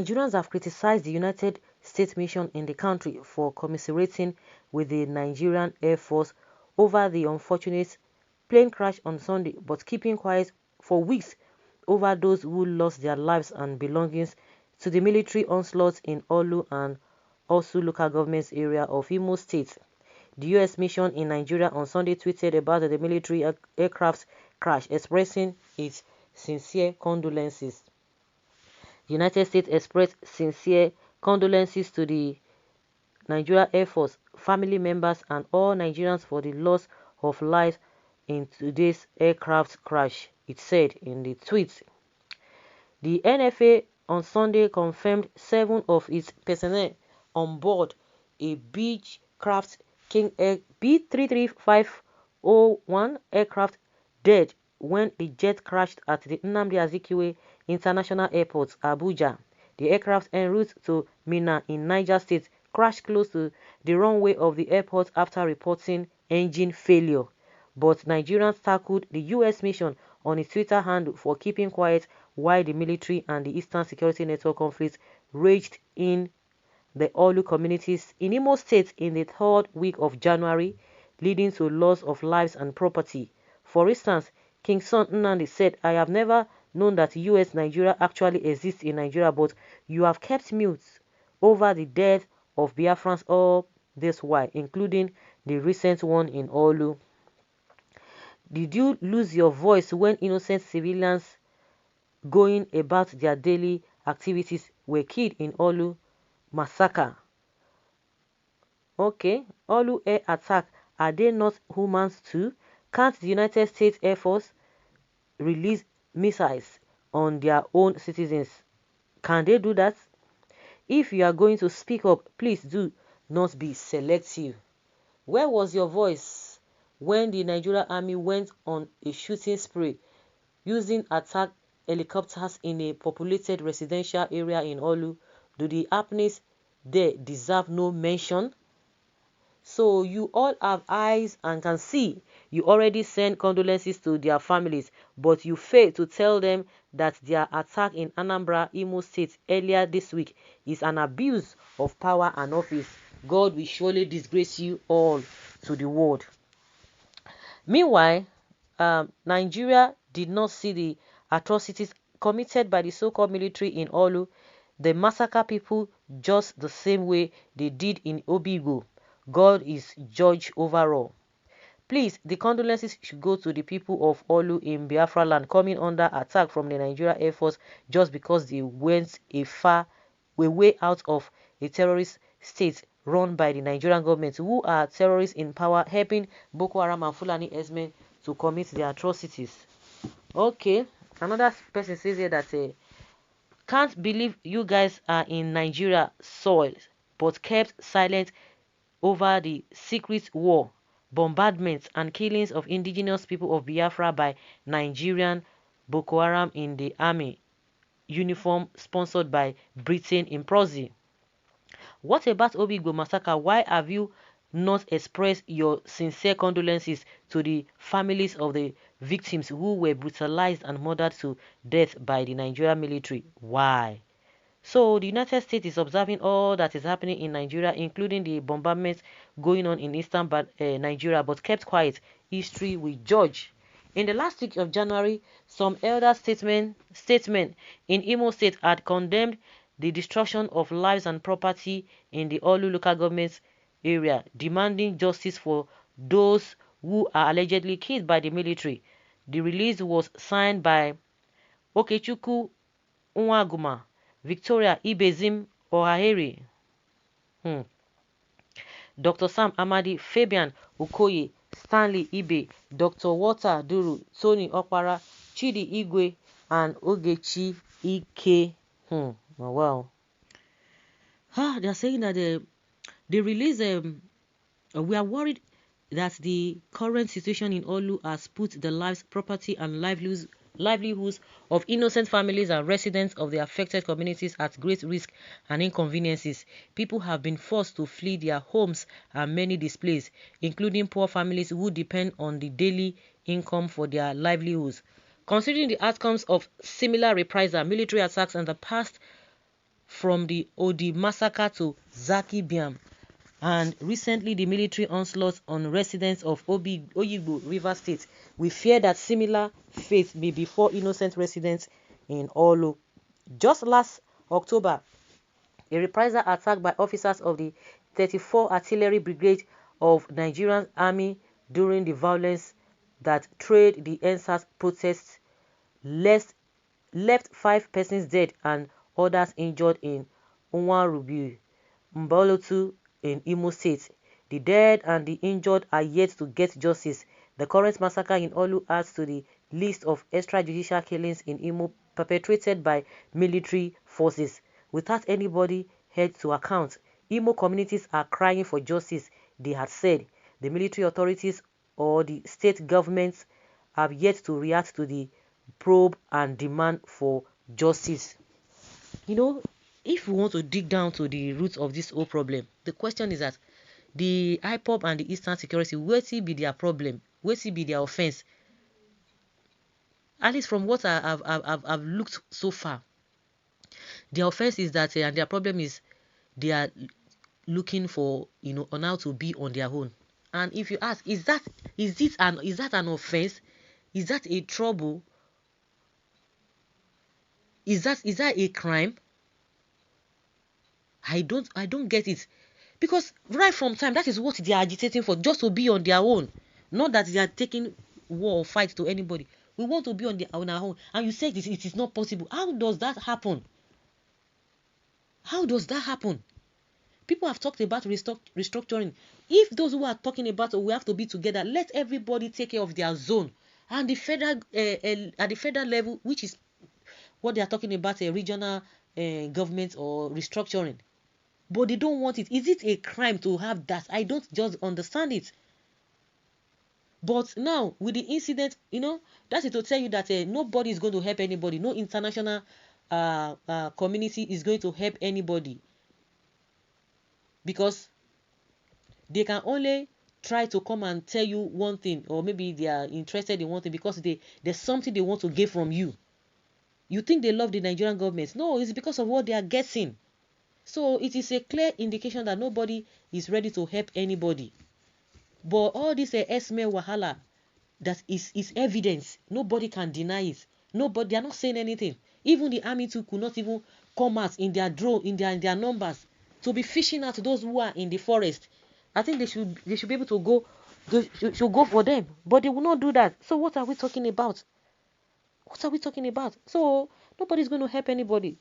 Nigerians have criticized the United States mission in the country for commiserating with the Nigerian Air Force over the unfortunate plane crash on Sunday, but keeping quiet for weeks over those who lost their lives and belongings to the military onslaught in Orlu and also local government area of Imo State. The U.S. mission in Nigeria on Sunday tweeted about the military aircraft crash, expressing its sincere condolences. The United States expressed sincere condolences to the Nigeria Air Force, family members, and all Nigerians for the loss of life in today's aircraft crash, it said in the tweet. The NFA on Sunday confirmed 7 of its personnel on board a Beechcraft King Air B33501 aircraft dead when the jet crashed at the Nnamdi Azikiwe International Airport, Abuja. The aircraft en route to Minna in Niger State crashed close to the runway of the airport after reporting engine failure. But Nigerians tackled the U.S. mission on its Twitter handle for keeping quiet while the military and the Eastern Security Network conflict raged in the Orlu communities in Imo State in the 3rd week of January, leading to loss of lives and property. For instance, King Son Nnamdi said, "I have never known that U.S. Nigeria actually exists in Nigeria, but you have kept mute over the death of Biafrans all this while, including the recent one in Orlu. Did you lose your voice when innocent civilians going about their daily activities were killed in Orlu massacre? Okay, Orlu air attack, are they not humans too? Can't the United States Air Force release missiles on their own citizens? Can they do that? If you are going to speak up, please do not be selective." Where was your voice when the Nigerian army went on a shooting spree using attack helicopters in a populated residential area in Orlu? Do the happenings there deserve no mention? So you all have eyes and can see. You already sent condolences to their families, but you failed to tell them that their attack in Anambra, Imo State earlier this week is an abuse of power and office. God will surely disgrace you all to the world. Meanwhile, Nigeria did not see the atrocities committed by the so-called military in Orlu. They massacre people just the same way they did in Obigbo. God is judge over all. Please, the condolences should go to the people of Orlu in Biafra land coming under attack from the Nigeria Air Force just because they went a way out of a terrorist state run by the Nigerian government, who are terrorists in power helping Boko Haram and Fulani herdsmen to commit their atrocities. Okay, another person says here that can't believe you guys are in Nigeria soil but kept silent over the secret war, bombardments, and killings of indigenous people of Biafra by Nigerian Boko Haram in the army uniform sponsored by Britain in proxy. What about Obigbo massacre? Why have you not expressed your sincere condolences to the families of the victims who were brutalized and murdered to death by the Nigerian military? Why? So the United States is observing all that is happening in Nigeria, including the bombardments going on in eastern Nigeria, but kept quiet. History will judge. In the last week of January, some elder statesmen in Imo State had condemned the destruction of lives and property in the Orlu local government area, demanding justice for those who are allegedly killed by the military. The release was signed by Okechukwu Nwaguma, Victoria Ibezim Ohahere, Dr. Sam Amadi, Fabian Okoye, Stanley Ibe, Dr. Walter Duru, Tony Okpara, Chidi Igwe, and Ogechi Ike. Oh, wow. They are saying that the release, we are worried that the current situation in Orlu has put the lives, property, and livelihoods of innocent families and residents of the affected communities at great risk and inconveniences. People have been forced to flee their homes and many displaced, including poor families who depend on the daily income for their livelihoods. Considering the outcomes of similar reprisal military attacks in the past from the Odi massacre to Zaki Biam, and recently the military onslaught on residents of Oyigbo River State. We fear that similar fate may befall innocent residents in Orlu. Just last October, a reprisal attack by officers of the 34 Artillery Brigade of Nigerian Army during the violence that trailed the EXÞ0S protests left 5 persons dead and others injured in Unwarubu, Mbolotu in Imo State. The dead and the injured are yet to get justice. The current massacre in Orlu adds to the list of extrajudicial killings in Imo perpetrated by military forces without anybody held to account. Imo communities are crying for justice, they had said. The military authorities or the state governments have yet to react to the probe and demand for justice. You know, if we want to dig down to the roots of this whole problem, the question is that the IPOB and the Eastern Security, where will be their problem? Where will be their offense? At least from what I've looked so far, their offense is that, and their problem is they are looking for, on how to be on their own. And if you ask, is that an offense? Is that a trouble? Is that a crime? I don't get it. Because right from time, that is what they are agitating for, just to be on their own. Not that they are taking war or fight to anybody. We want to be on our own. And you say it is not possible. How does that happen? How does that happen? People have talked about restructuring. If those who are talking about we have to be together, let everybody take care of their zone. And the federal at the federal level, which is what they are talking about, a regional government or restructuring. But they don't want it. Is it a crime to have that? I don't just understand it. But now, with the incident, that's it to tell you that nobody is going to help anybody. No international community is going to help anybody. Because they can only try to come and tell you one thing, or maybe they are interested in one thing because there's something they want to get from you. You think they love the Nigerian government? No, it's because of what they are getting. So it is a clear indication that nobody is ready to help anybody. But all this Esme Wahala, that is evidence. Nobody can deny it. Nobody, they are not saying anything. Even the army too could not even come out in their drone, in their numbers, to be fishing out those who are in the forest. I think they should be able to go. They should go for them, but they will not do that. So what are we talking about? What are we talking about? So nobody's going to help anybody.